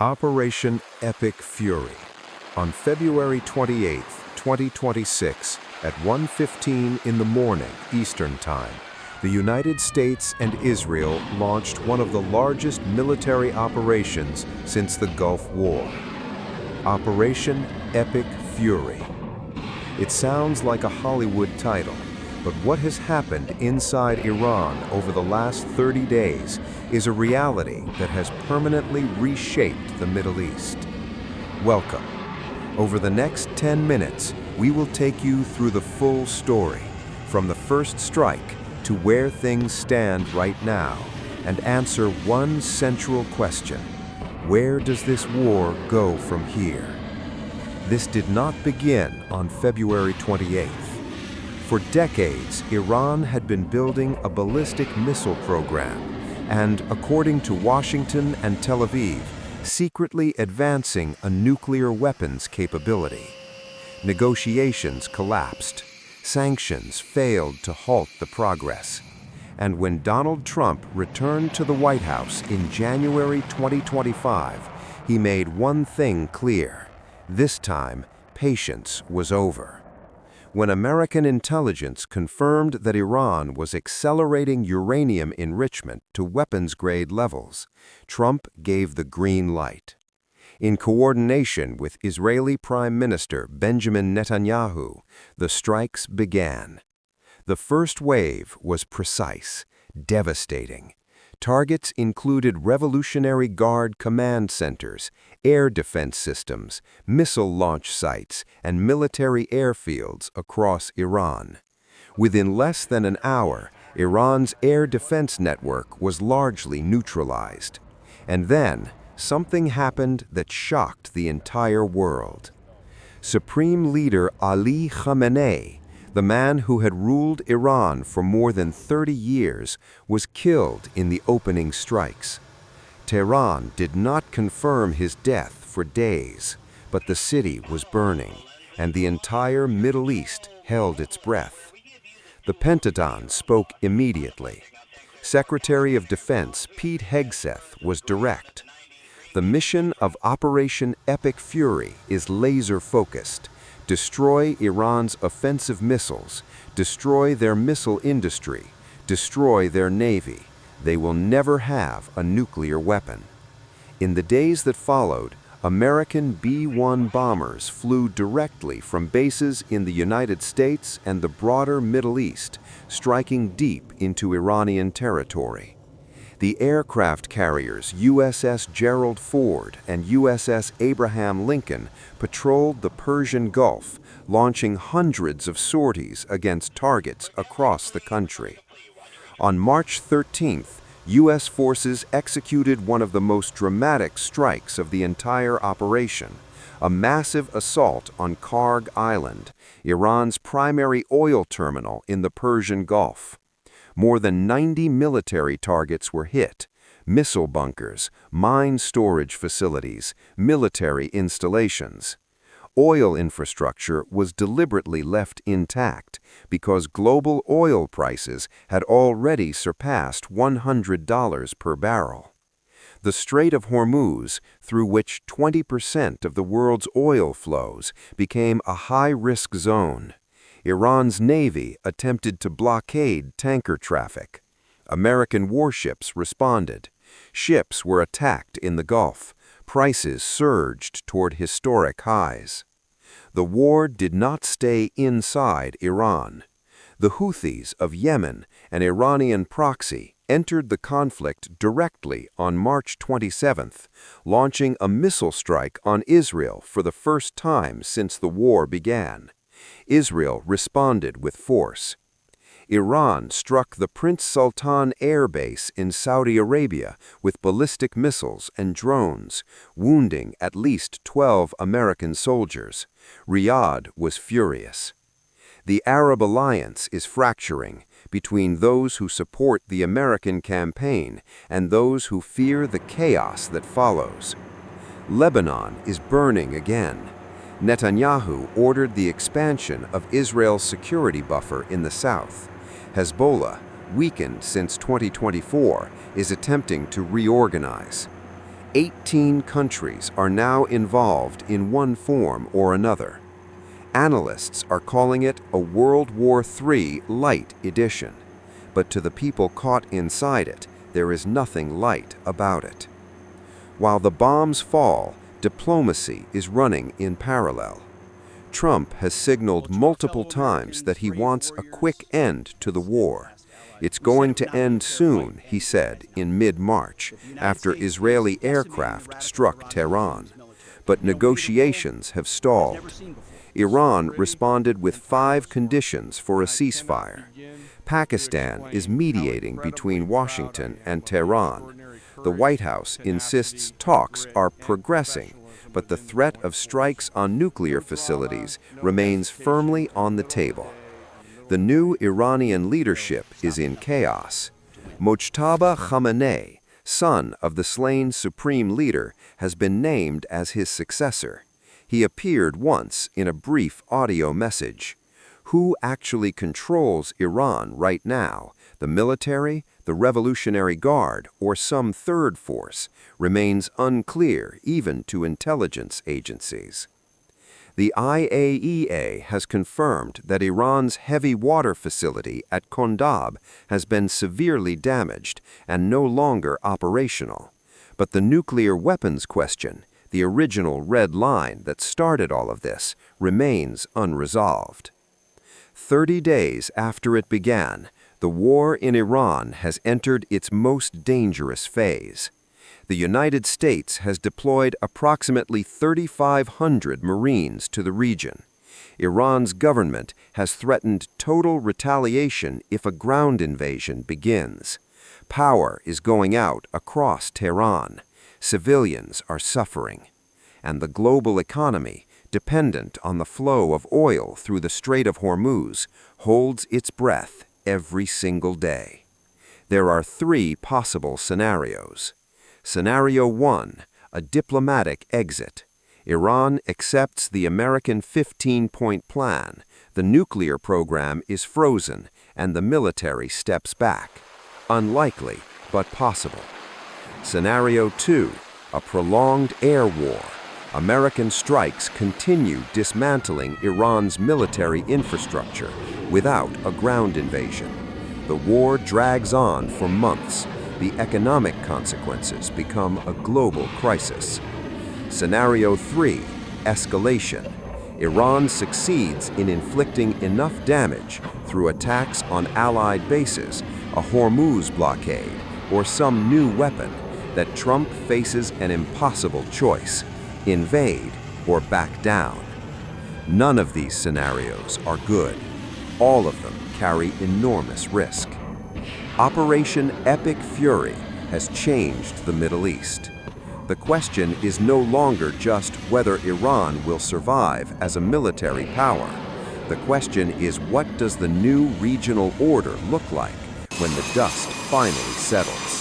Operation Epic Fury. On February 28, 2026, at 1:15 in the morning Eastern Time, the United States and Israel launched one of the largest military operations since the Gulf War. Operation Epic Fury. It sounds like a Hollywood title, but what has happened inside Iran over the last 30 days is a reality that has permanently reshaped the Middle East. Welcome. Over the next 10 minutes, we will take you through the full story, from the first strike to where things stand right now, and answer one central question: where does this war go from here? This did not begin on February 28th. For decades, Iran had been building a ballistic missile program and, according to Washington and Tel Aviv, secretly advancing a nuclear weapons capability. Negotiations collapsed. Sanctions failed to halt the progress. And when Donald Trump returned to the White House in January 2025, he made one thing clear: this time, patience was over. When American intelligence confirmed that Iran was accelerating uranium enrichment to weapons-grade levels, Trump gave the green light. In coordination with Israeli Prime Minister Benjamin Netanyahu, the strikes began. The first wave was precise, devastating. Targets included Revolutionary Guard command centers, air defense systems, missile launch sites, and military airfields across Iran. Within less than an hour, Iran's air defense network was largely neutralized. And then, something happened that shocked the entire world. Supreme Leader Ali Khamenei, the man who had ruled Iran for more than 30 years, was killed in the opening strikes. Tehran did not confirm his death for days, but the city was burning, and the entire Middle East held its breath. The Pentagon spoke immediately. Secretary of Defense Pete Hegseth was direct. The mission of Operation Epic Fury is laser-focused. Destroy Iran's offensive missiles, destroy their missile industry, destroy their navy. They will never have a nuclear weapon. In the days that followed, American B-1 bombers flew directly from bases in the United States and the broader Middle East, striking deep into Iranian territory. The aircraft carriers USS Gerald Ford and USS Abraham Lincoln patrolled the Persian Gulf, launching hundreds of sorties against targets across the country. On March 13th, U.S. forces executed one of the most dramatic strikes of the entire operation, a massive assault on Karg Island, Iran's primary oil terminal in the Persian Gulf. More than 90 military targets were hit: missile bunkers, mine storage facilities, military installations. Oil infrastructure was deliberately left intact because global oil prices had already surpassed $100 per barrel. The Strait of Hormuz, through which 20% of the world's oil flows, became a high-risk zone. Iran's navy attempted to blockade tanker traffic. American warships responded. Ships were attacked in the Gulf. Prices surged toward historic highs. The war did not stay inside Iran. The Houthis of Yemen, an Iranian proxy, entered the conflict directly on March 27th, launching a missile strike on Israel for the first time since the war began. Israel responded with force. Iran struck the Prince Sultan Air Base in Saudi Arabia with ballistic missiles and drones, wounding at least 12 American soldiers. Riyadh was furious. The Arab alliance is fracturing between those who support the American campaign and those who fear the chaos that follows. Lebanon is burning again. Netanyahu ordered the expansion of Israel's security buffer in the south. Hezbollah, weakened since 2024, is attempting to reorganize. 18 countries are now involved in one form or another. Analysts are calling it a World War III light edition, but to the people caught inside it, there is nothing light about it. While the bombs fall, diplomacy is running in parallel. Trump has signaled multiple times that he wants a quick end to the war. It's going to end soon, he said in mid-March, after Israeli aircraft struck Tehran. But negotiations have stalled. Iran responded with 5 conditions for a ceasefire. Pakistan is mediating between Washington and Tehran. The White House insists talks are progressing, but the threat of strikes on nuclear facilities remains firmly on the table. The new Iranian leadership is in chaos. Mojtaba Khamenei, son of the slain supreme leader, has been named as his successor. He appeared once in a brief audio message. Who actually controls Iran right now, the military, the Revolutionary Guard, or some third force, remains unclear even to intelligence agencies. The IAEA has confirmed that Iran's heavy water facility at Kondab has been severely damaged and no longer operational. But the nuclear weapons question, the original red line that started all of this, remains unresolved. 30 days after it began, the war in Iran has entered its most dangerous phase. The United States has deployed approximately 3,500 Marines to the region. Iran's government has threatened total retaliation if a ground invasion begins. Power is going out across Tehran. Civilians are suffering. And the global economy, dependent on the flow of oil through the Strait of Hormuz, holds its breath every single day. There are 3 possible scenarios. Scenario 1, a diplomatic exit. Iran accepts the American 15-point plan, the nuclear program is frozen, and the military steps back. Unlikely, but possible. Scenario 2, a prolonged air war. American strikes continue dismantling Iran's military infrastructure without a ground invasion. The war drags on for months. The economic consequences become a global crisis. Scenario 3, escalation. Iran succeeds in inflicting enough damage through attacks on Allied bases, a Hormuz blockade, or some new weapon that Trump faces an impossible choice: invade or back down. None of these scenarios are good. All of them carry enormous risk. Operation Epic Fury has changed the Middle East. The question is no longer just whether Iran will survive as a military power. The question is, what does the new regional order look like when the dust finally settles?